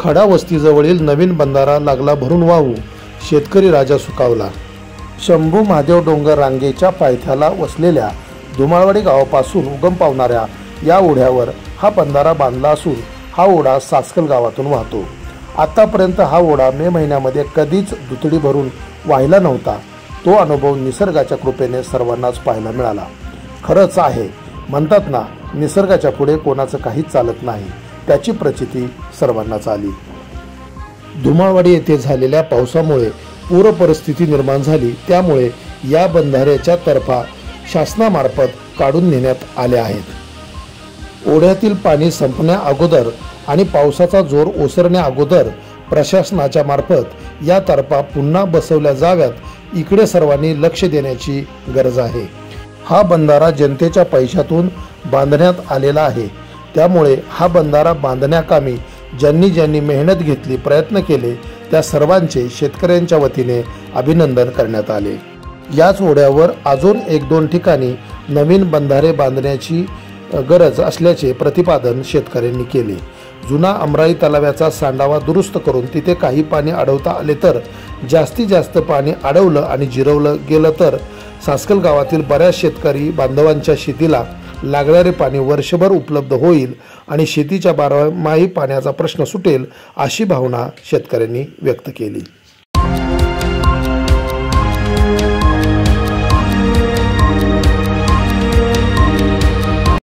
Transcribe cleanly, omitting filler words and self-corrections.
खडा वस्तीजवळील नवीन बंधारा लागला भरून वाहू, शेतकरी राजा सुखावला। शंभू महादेव डोंगर रांगेच्या पायथ्याला वसलेल्या धुमाळवाडी गावापासून उगम पावणाऱ्या या ओढ्यावर हा बंधारा बांधला असून हा ओढा सासकल गावातून वाहतो। आतापर्यंत हा ओढा मे महिन्यामध्ये कधीच दुथडी भरून वाहिला नव्हता। तो अनुभव निसर्गाच्या कृपेने सर्वांनाच पाहायला मिळाला। खरंच आहे, म्हणतात ना, निसर्गाच्या पुढे कोणाचं काहीच चालत नाही, त्याची प्रचिती सर्वांनाच आली। धुमाळवाडी येथे झालेल्या पावसामुळे पूर परिस्थिती निर्माण झाली, त्यामुळे या बंधाऱ्याच्या तर्फा शासनामार्फत काढून नेण्यात आल्या आहेत। ओढ्यातील पाणी संपण्या अगोदर आणि पावसाचा जोर ओसरण्या अगोदर प्रशासनाच्या मार्फत या तर्फा पुन्हा बसवल्या जाव्यात, इकडे सर्वांनी लक्ष देण्याची गरज आहे। हा बंधारा जनतेच्या पैशातून बांधण्यात आलेला आहे, त्यामुळे हा बंधारा बांधण्याकामी ज्यांनी ज्यांनी मेहनत घेतली, प्रयत्न केले, त्या सर्वांचे शेतकऱ्यांच्या वतीने अभिनंदन करण्यात आले। याच ओढ्यावर अजून 1-2 ठिकाणी नवीन बंधारे बांधण्याची गरज असल्याचे प्रतिपादन शेतकऱ्यांनी केले। जुना अमराई तलावाचा सांडावा दुरुस्त करून तिथे काही पाणी अडवता आले तर, जास्तीत जास्त पाणी अडवलं आणि जिरवलं गेलं तर सासकल गावातील बऱ्याच शेतकरी बांधवांच्या शेतीला लागणारे पाणी वर्षभर उपलब्ध होईल आणि शेतीच्या बारमाही पाण्याचा प्रश्न सुटेल, अशी भावना शेतकऱ्यांनी व्यक्त केली।